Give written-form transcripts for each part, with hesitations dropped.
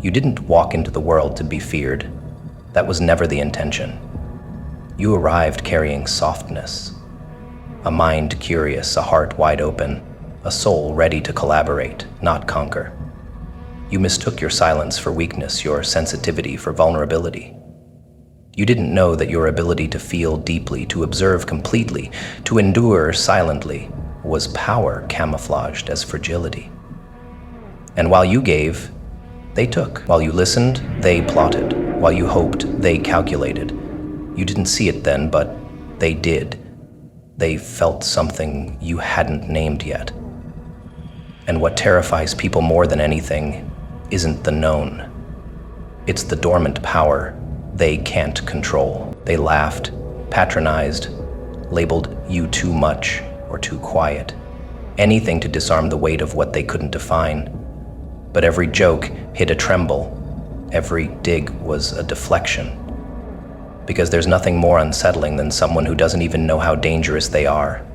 You didn't walk into the world to be feared. That was never the intention. You arrived carrying softness, a mind curious, a heart wide open, a soul ready to collaborate, not conquer. You mistook your silence for weakness, your sensitivity for vulnerability. You didn't know that your ability to feel deeply, to observe completely, to endure silently, was power camouflaged as fragility. And while you gave, they took. While you listened, they plotted. While you hoped, they calculated. You didn't see it then, but they did. They felt something you hadn't named yet. And what terrifies people more than anything isn't the known. It's the dormant power they can't control. They laughed, patronized, labeled you too much or too quiet. Anything to disarm the weight of what they couldn't define. But every joke hid a tremble. Every dig was a deflection. Because there's nothing more unsettling than someone who doesn't even know how dangerous they are.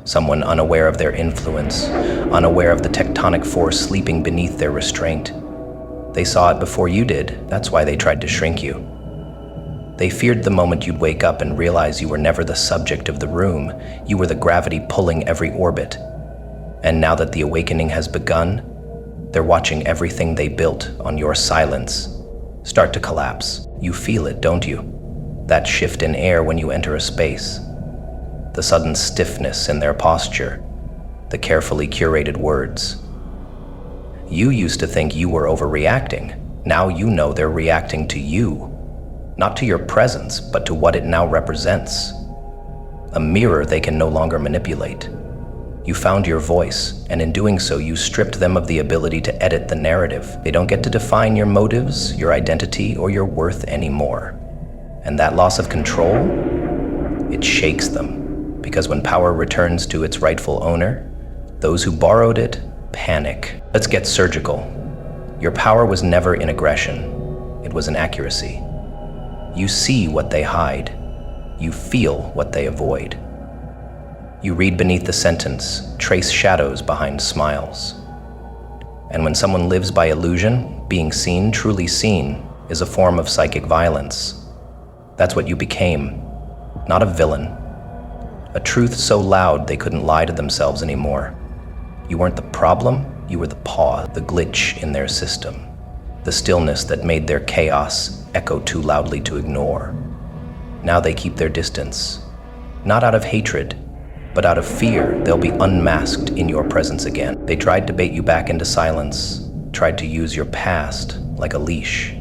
Someone unaware of their influence, unaware of the tectonic force sleeping beneath their restraint. They saw it before you did. That's why they tried to shrink you. They feared the moment you'd wake up and realize you were never the subject of the room. You were the gravity pulling every orbit. And now that the awakening has begun, they're watching everything they built on your silence start to collapse. You feel it, don't you? That shift in air when you enter a space. The sudden stiffness in their posture. The carefully curated words. You used to think you were overreacting. Now you know they're reacting to you. Not to your presence, but to what it now represents. A mirror they can no longer manipulate. You found your voice, and in doing so, you stripped them of the ability to edit the narrative. They don't get to define your motives, your identity, or your worth anymore. And that loss of control, it shakes them. Because when power returns to its rightful owner, those who borrowed it panic. Let's get surgical. Your power was never in aggression. It was in accuracy. You see what they hide. You feel what they avoid. You read beneath the sentence, trace shadows behind smiles. And when someone lives by illusion, being seen, truly seen, is a form of psychic violence. That's what you became, not a villain. A truth so loud they couldn't lie to themselves anymore. You weren't the problem, you were the paw, the glitch in their system. The stillness that made their chaos echo too loudly to ignore. Now they keep their distance, not out of hatred, but out of fear they'll be unmasked in your presence again. They tried to bait you back into silence, tried to use your past like a leash.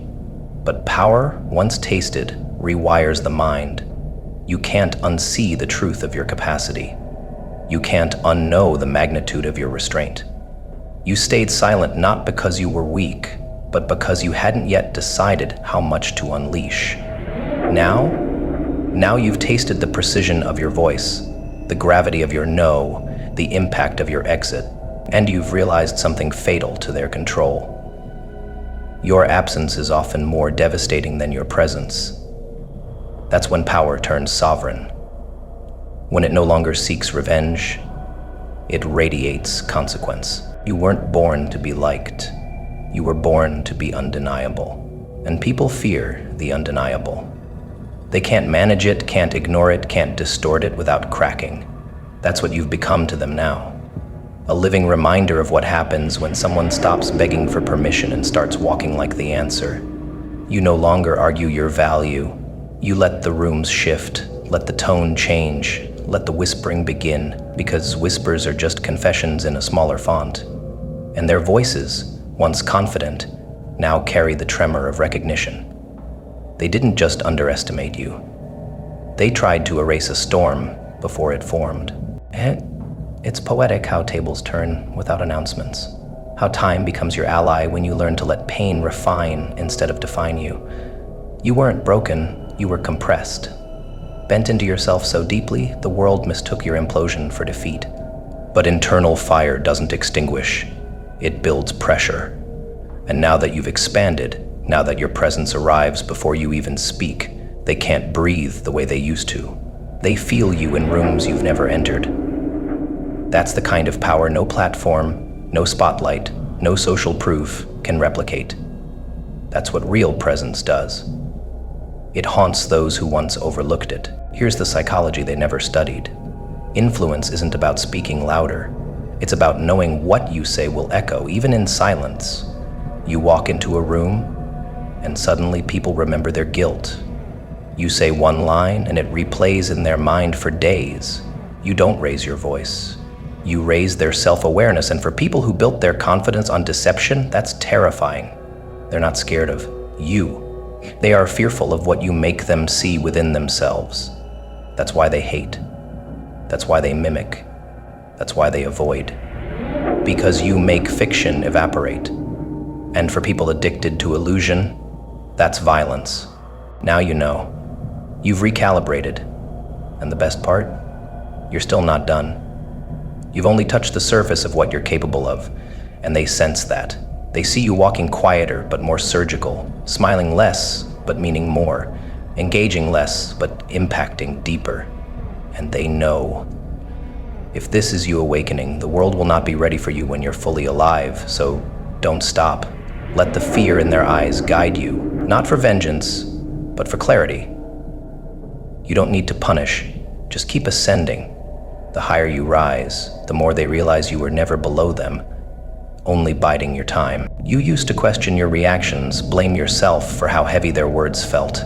But power, once tasted, rewires the mind. You can't unsee the truth of your capacity. You can't unknow the magnitude of your restraint. You stayed silent not because you were weak, but because you hadn't yet decided how much to unleash. Now you've tasted the precision of your voice, the gravity of your no, the impact of your exit, and you've realized something fatal to their control. Your absence is often more devastating than your presence. That's when power turns sovereign. When it no longer seeks revenge, it radiates consequence. You weren't born to be liked. You were born to be undeniable. And people fear the undeniable. They can't manage it, can't ignore it, can't distort it without cracking. That's what you've become to them now. A living reminder of what happens when someone stops begging for permission and starts walking like the answer. You no longer argue your value. You let the rooms shift, let the tone change, let the whispering begin, because whispers are just confessions in a smaller font. And their voices, once confident, now carry the tremor of recognition. They didn't just underestimate you. They tried to erase a storm before it formed. It's poetic how tables turn without announcements. How time becomes your ally when you learn to let pain refine instead of define you. You weren't broken, you were compressed. Bent into yourself so deeply, the world mistook your implosion for defeat. But internal fire doesn't extinguish. It builds pressure. And now that you've expanded, now that your presence arrives before you even speak, they can't breathe the way they used to. They feel you in rooms you've never entered. That's the kind of power no platform, no spotlight, no social proof can replicate. That's what real presence does. It haunts those who once overlooked it. Here's the psychology they never studied. Influence isn't about speaking louder. It's about knowing what you say will echo, even in silence. You walk into a room, and suddenly people remember their guilt. You say one line, and it replays in their mind for days. You don't raise your voice. You raise their self-awareness, and for people who built their confidence on deception, that's terrifying. They're not scared of you. They are fearful of what you make them see within themselves. That's why they hate. That's why they mimic. That's why they avoid. Because you make fiction evaporate. And for people addicted to illusion, that's violence. Now you know. You've recalibrated. And the best part? You're still not done. You've only touched the surface of what you're capable of, and they sense that. They see you walking quieter but more surgical, smiling less but meaning more, engaging less but impacting deeper. And they know. If this is you awakening, the world will not be ready for you when you're fully alive, so don't stop. Let the fear in their eyes guide you, not for vengeance, but for clarity. You don't need to punish, just keep ascending. The higher you rise, the more they realize you were never below them, only biding your time. You used to question your reactions, blame yourself for how heavy their words felt.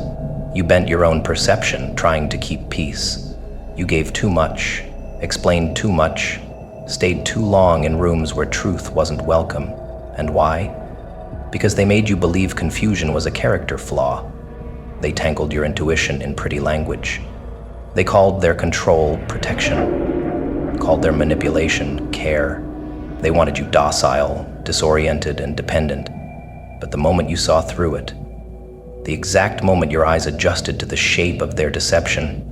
You bent your own perception, trying to keep peace. You gave too much, explained too much, stayed too long in rooms where truth wasn't welcome. And why? Because they made you believe confusion was a character flaw. They tangled your intuition in pretty language. They called their control protection, called their manipulation care. They wanted you docile, disoriented, and dependent. But the moment you saw through it, the exact moment your eyes adjusted to the shape of their deception,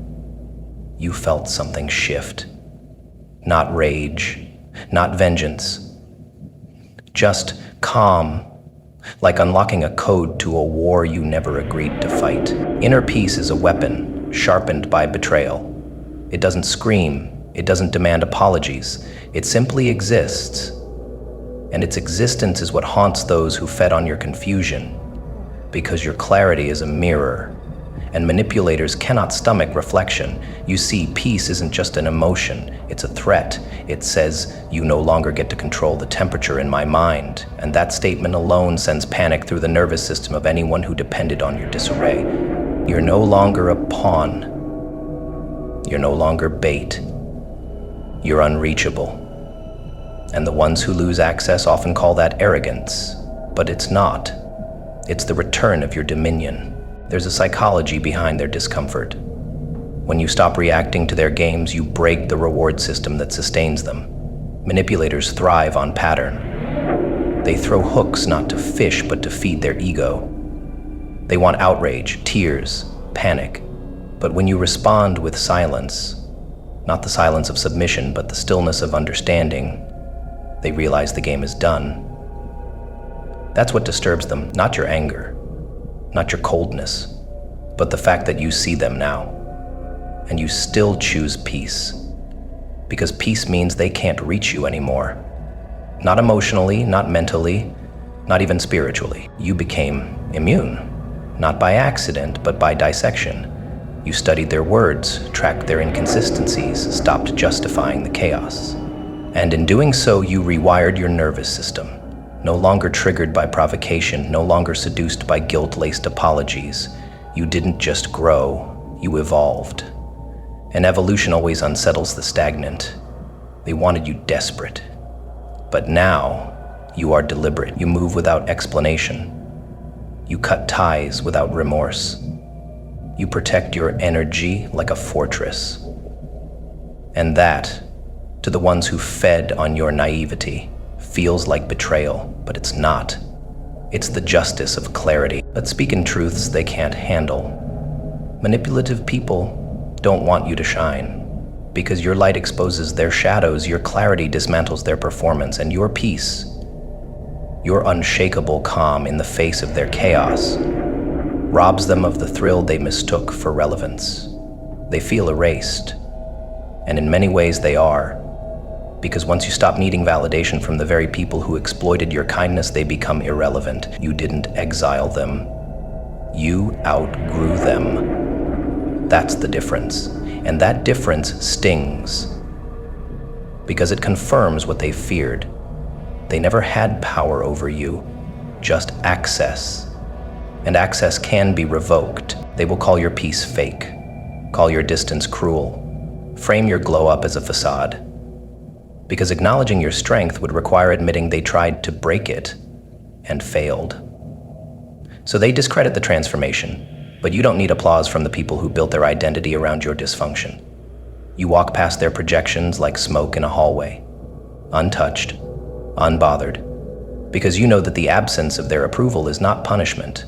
you felt something shift. Not rage, not vengeance, just calm, like unlocking a code to a war you never agreed to fight. Inner peace is a weapon, sharpened by betrayal. It doesn't scream, it doesn't demand apologies, it simply exists. And its existence is what haunts those who fed on your confusion, because your clarity is a mirror, and manipulators cannot stomach reflection. You see, peace isn't just an emotion, it's a threat. It says, you no longer get to control the temperature in my mind, and that statement alone sends panic through the nervous system of anyone who depended on your disarray. You're no longer a pawn. You're no longer bait. You're unreachable. And the ones who lose access often call that arrogance, but it's not. It's the return of your dominion. There's a psychology behind their discomfort. When you stop reacting to their games, you break the reward system that sustains them. Manipulators thrive on pattern. They throw hooks not to fish, but to feed their ego. They want outrage, tears, panic. But when you respond with silence, not the silence of submission, but the stillness of understanding, they realize the game is done. That's what disturbs them, not your anger, not your coldness, but the fact that you see them now, and you still choose peace. Because peace means they can't reach you anymore. Not emotionally, not mentally, not even spiritually. You became immune, not by accident, but by dissection. You studied their words, tracked their inconsistencies, stopped justifying the chaos. And in doing so, you rewired your nervous system. No longer triggered by provocation, no longer seduced by guilt-laced apologies. You didn't just grow, you evolved. And evolution always unsettles the stagnant. They wanted you desperate. But now, you are deliberate. You move without explanation. You cut ties without remorse. You protect your energy like a fortress. And that, to the ones who fed on your naivety, feels like betrayal, but it's not. It's the justice of clarity. Let's speak in truths they can't handle. Manipulative people don't want you to shine. Because your light exposes their shadows, your clarity dismantles their performance, and your peace, your unshakable calm in the face of their chaos, robs them of the thrill they mistook for relevance. They feel erased, and in many ways they are. Because once you stop needing validation from the very people who exploited your kindness, they become irrelevant. You didn't exile them. You outgrew them. That's the difference. And that difference stings. Because it confirms what they feared. They never had power over you, just access. And access can be revoked. They will call your peace fake, call your distance cruel, frame your glow up as a facade. Because acknowledging your strength would require admitting they tried to break it and failed. So they discredit the transformation, but you don't need applause from the people who built their identity around your dysfunction. You walk past their projections like smoke in a hallway, untouched, unbothered, because you know that the absence of their approval is not punishment.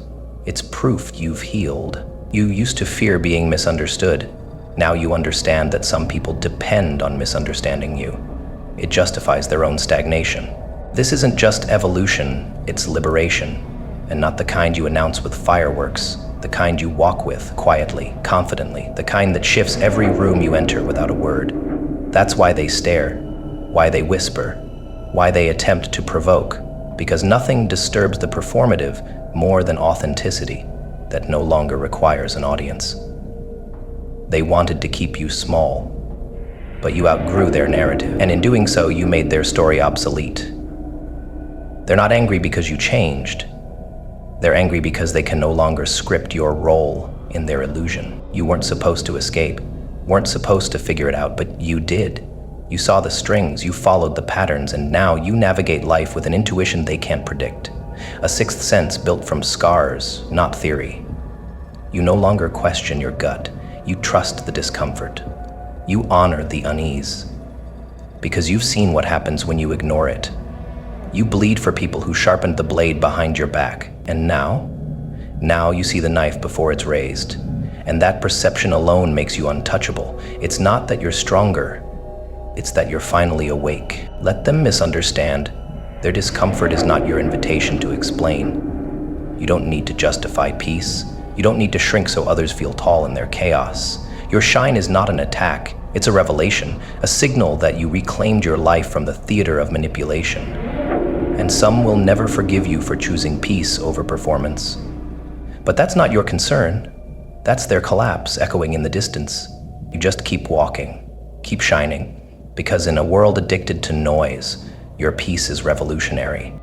It's proof you've healed. You used to fear being misunderstood. Now you understand that some people depend on misunderstanding you. It justifies their own stagnation. This isn't just evolution, it's liberation, and not the kind you announce with fireworks, the kind you walk with quietly, confidently, the kind that shifts every room you enter without a word. That's why they stare, why they whisper, why they attempt to provoke, because nothing disturbs the performative more than authenticity that no longer requires an audience. They wanted to keep you small, but you outgrew their narrative, and in doing so, you made their story obsolete. They're not angry because you changed. They're angry because they can no longer script your role in their illusion. You weren't supposed to escape, weren't supposed to figure it out, but you did. You saw the strings, you followed the patterns, and now you navigate life with an intuition they can't predict. A sixth sense built from scars, not theory. You no longer question your gut. You trust the discomfort. You honor the unease. Because you've seen what happens when you ignore it. You bleed for people who sharpened the blade behind your back. And now you see the knife before it's raised. And that perception alone makes you untouchable. It's not that you're stronger. It's that you're finally awake. Let them misunderstand. Their discomfort is not your invitation to explain. You don't need to justify peace. You don't need to shrink so others feel tall in their chaos. Your shine is not an attack. It's a revelation, a signal that you reclaimed your life from the theater of manipulation. And some will never forgive you for choosing peace over performance. But that's not your concern. That's their collapse echoing in the distance. You just keep walking, keep shining, because in a world addicted to noise, your peace is revolutionary.